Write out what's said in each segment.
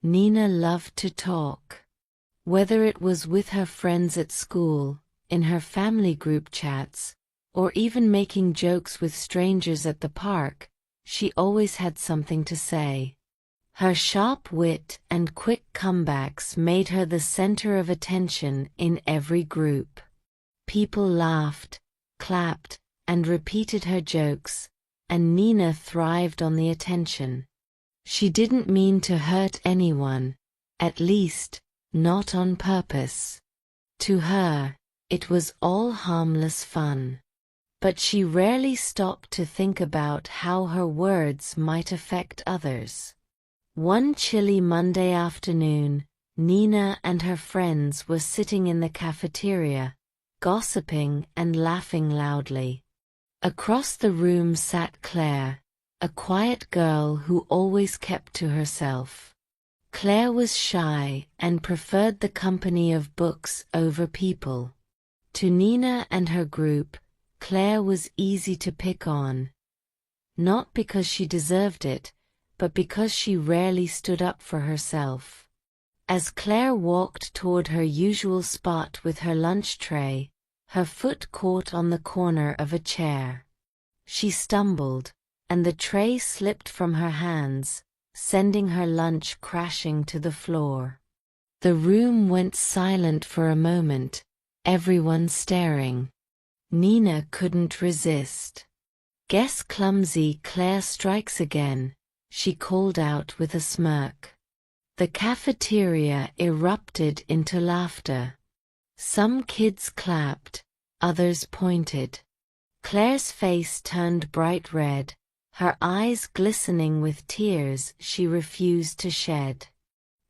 Nina loved to talk. Whether it was with her friends at school, in her family group chats, or even making jokes with strangers at the park, she always had something to say. Her sharp wit and quick comebacks made her the center of attention in every group. People laughed, clapped, and repeated her jokes, and Nina thrived on the attention. She didn't mean to hurt anyone, at least, not on purpose. To her, it was all harmless fun. But she rarely stopped to think about how her words might affect others. One chilly Monday afternoon, Nina and her friends were sitting in the cafeteria, gossiping and laughing loudly. Across the room sat Claire, a quiet girl who always kept to herself. Claire was shy and preferred the company of books over people. To Nina and her group, Claire was easy to pick on. Not because she deserved it, but because she rarely stood up for herself. As Claire walked toward her usual spot with her lunch tray, her foot caught on the corner of a chair. She stumbled, and the tray slipped from her hands, sending her lunch crashing to the floor. The room went silent for a moment, everyone staring. Nina couldn't resist. "Guess clumsy Claire strikes again," she called out with a smirk. The cafeteria erupted into laughter. Some kids clapped, others pointed. Claire's face turned bright red, her eyes glistening with tears she refused to shed.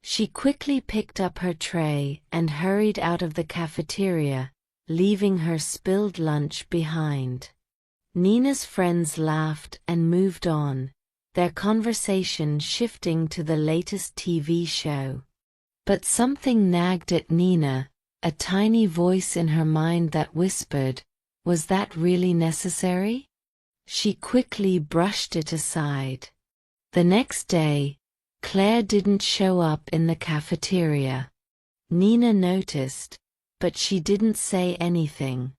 She quickly picked up her tray and hurried out of the cafeteria, leaving her spilled lunch behind. Nina's friends laughed and moved on, their conversation shifting to the latest TV show. But something nagged at Nina, a tiny voice in her mind that whispered, "Was that really necessary?" She quickly brushed it aside. The next day, Claire didn't show up in the cafeteria. Nina noticed, but she didn't say anything.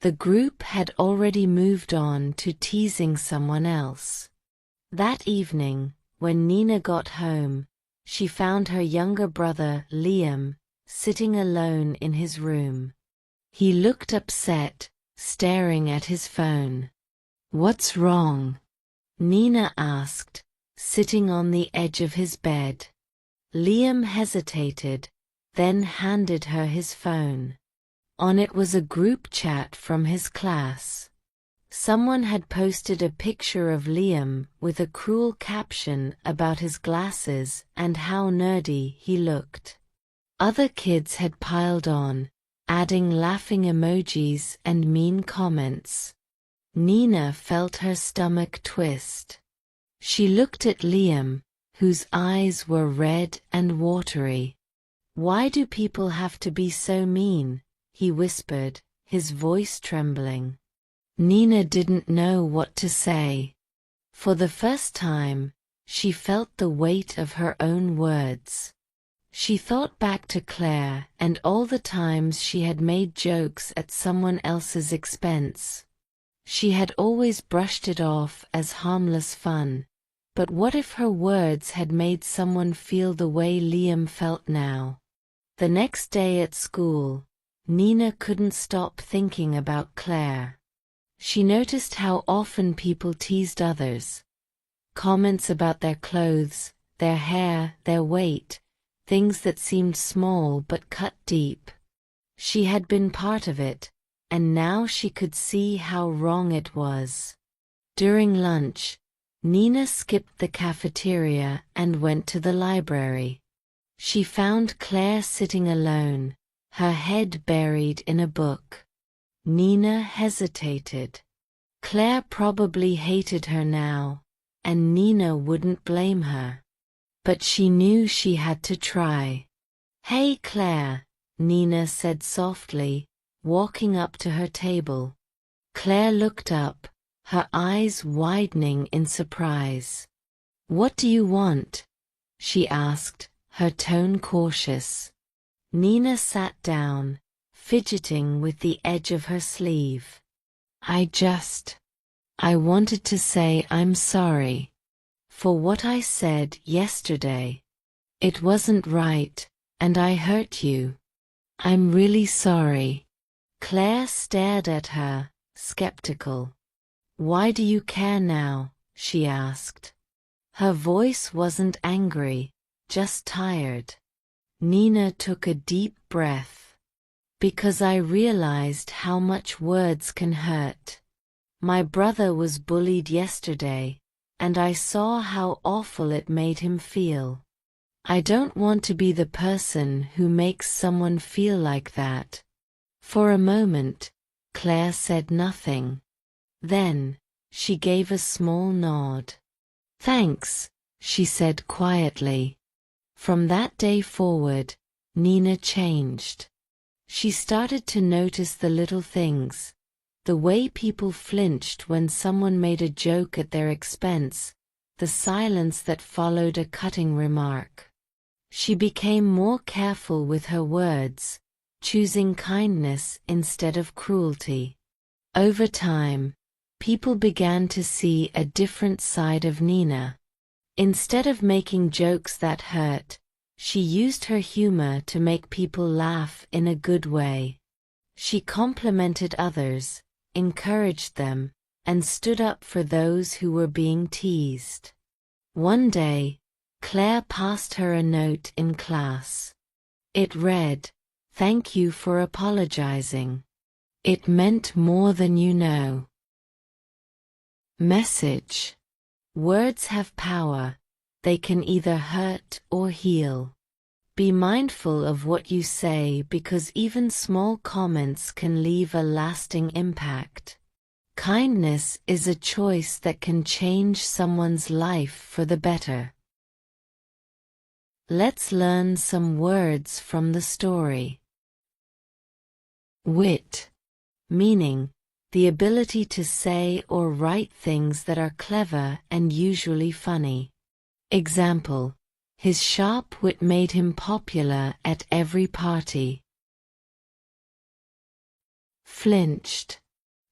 The group had already moved on to teasing someone else. That evening, when Nina got home, she found her younger brother, Liam, sitting alone in his room. He looked upset, staring at his phone. "What's wrong?" Nina asked, sitting on the edge of his bed. Liam hesitated, then handed her his phone. On it was a group chat from his class. Someone had posted a picture of Liam with a cruel caption about his glasses and how nerdy he looked. Other kids had piled on, adding laughing emojis and mean comments. Nina felt her stomach twist. She looked at Liam, whose eyes were red and watery. "Why do people have to be so mean?" he whispered, his voice trembling. Nina didn't know what to say. For the first time, she felt the weight of her own words. She thought back to Claire and all the times she had made jokes at someone else's expense. She had always brushed it off as harmless fun, but what if her words had made someone feel the way Liam felt now? The next day at school, Nina couldn't stop thinking about Claire. She noticed how often people teased others. Comments about their clothes, their hair, their weight, things that seemed small but cut deep. She had been part of it, and now she could see how wrong it was. During lunch, Nina skipped the cafeteria and went to the library. She found Claire sitting alone, her head buried in a book. Nina hesitated. Claire probably hated her now, and Nina wouldn't blame her. But she knew she had to try. "Hey Claire," Nina said softly, walking up to her table. Claire looked up, her eyes widening in surprise. "What do you want?" she asked, her tone cautious. Nina sat down, fidgeting with the edge of her sleeve. I wanted to say I'm sorry for what I said yesterday. It wasn't right, and I hurt you. I'm really sorry." Claire stared at her, skeptical. "Why do you care now?" she asked. Her voice wasn't angry, just tired. Nina took a deep breath. "Because I realized how much words can hurt. My brother was bullied yesterday, and I saw how awful it made him feel. I don't want to be the person who makes someone feel like that." For a moment, Claire said nothing. Then, she gave a small nod. "Thanks," she said quietly. From that day forward, Nina changed. She started to notice the little things. The way people flinched when someone made a joke at their expense, the silence that followed a cutting remark. She became more careful with her words, choosing kindness instead of cruelty. Over time, people began to see a different side of Nina. Instead of making jokes that hurt, she used her humor to make people laugh in a good way. She complimented others, encouraged them, and stood up for those who were being teased. One day, Claire passed her a note in class. It read, "Thank you for apologizing. It meant more than you know." Message: words have power. They can either hurt or heal. Be mindful of what you say because even small comments can leave a lasting impact. Kindness is a choice that can change someone's life for the better. Let's learn some words from the story. Wit, meaning the ability to say or write things that are clever and usually funny. Example: his sharp wit made him popular at every party. Flinched,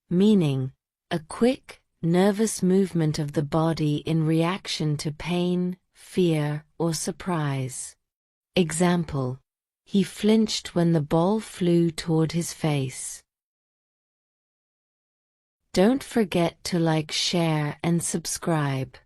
meaning a quick, nervous movement of the body in reaction to pain, fear, or surprise. Example: he flinched when the ball flew toward his face. Don't forget to like, share, and subscribe.